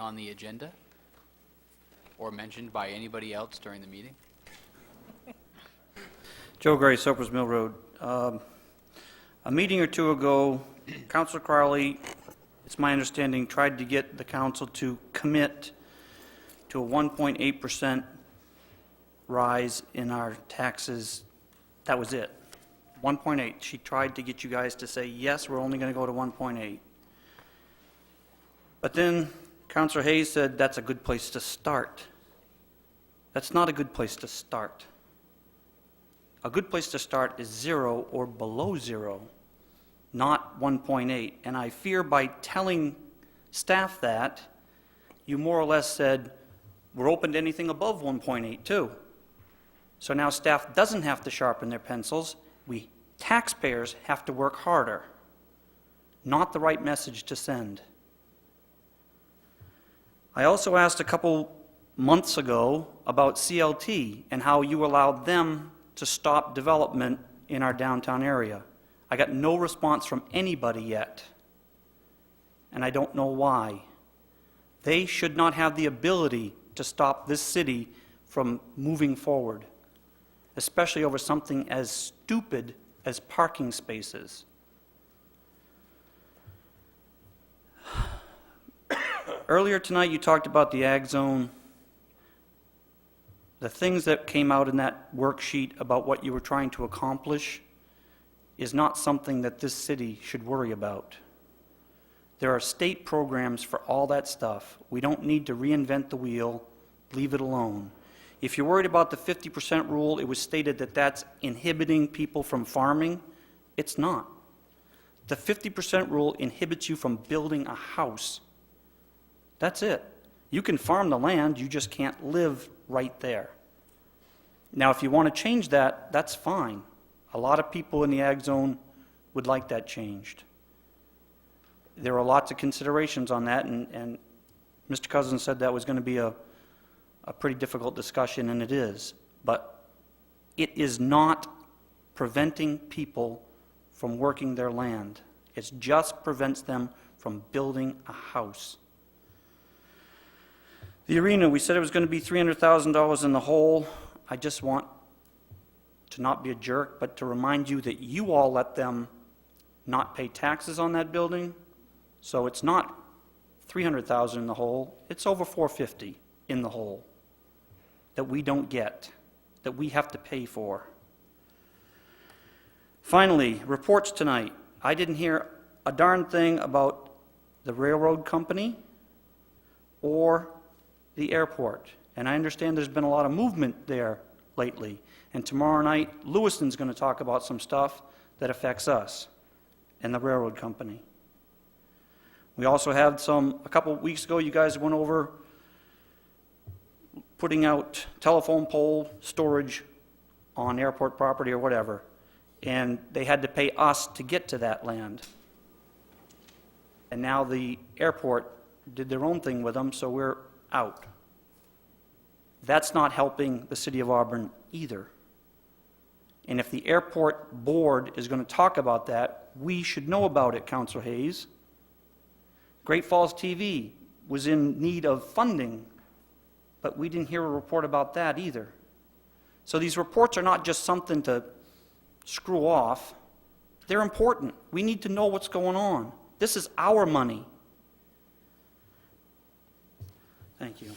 on the agenda or mentioned by anybody else during the meeting? Joe Gray, Soapers Mill Road. A meeting or two ago, Councilor Crowley, it's my understanding, tried to get the council to commit to a 1.8% rise in our taxes. That was it. 1.8. She tried to get you guys to say, yes, we're only going to go to 1.8. But then Councilor Hayes said that's a good place to start. That's not a good place to start. A good place to start is 0 or below 0, not 1.8. And I fear by telling staff that, you more or less said, we're open to anything above 1.8 too. So now staff doesn't have to sharpen their pencils. We taxpayers have to work harder. Not the right message to send. I also asked a couple months ago about CLT and how you allowed them to stop development in our downtown area. I got no response from anybody yet, and I don't know why. They should not have the ability to stop this city from moving forward, especially over something as stupid as parking spaces. Earlier tonight, you talked about the ag zone. The things that came out in that worksheet about what you were trying to accomplish is not something that this city should worry about. There are state programs for all that stuff. We don't need to reinvent the wheel. Leave it alone. If you're worried about the 50% rule, it was stated that that's inhibiting people from farming. It's not. The 50% rule inhibits you from building a house. That's it. You can farm the land, you just can't live right there. Now, if you want to change that, that's fine. A lot of people in the ag zone would like that changed. There are lots of considerations on that, and Mr. Cousins said that was going to be a pretty difficult discussion, and it is. But it is not preventing people from working their land. It just prevents them from building a house. The arena, we said it was going to be $300,000 in the hole. I just want to not be a jerk, but to remind you that you all let them not pay taxes on that building. So it's not $300,000 in the hole, it's over $450,000 in the hole that we don't get, that we have to pay for. Finally, reports tonight. I didn't hear a darn thing about the railroad company or the airport. And I understand there's been a lot of movement there lately. And tomorrow night, Lewiston's going to talk about some stuff that affects us and the railroad company. We also had a couple of weeks ago, you guys went over putting out telephone pole storage on airport property or whatever. And they had to pay us to get to that land. And now the airport did their own thing with them, so we're out. That's not helping the city of Auburn either. And if the airport board is going to talk about that, we should know about it, Councilor Hayes. Great Falls TV was in need of funding, but we didn't hear a report about that either. So these reports are not just something to screw off. They're important. We need to know what's going on. This is our money. Thank you.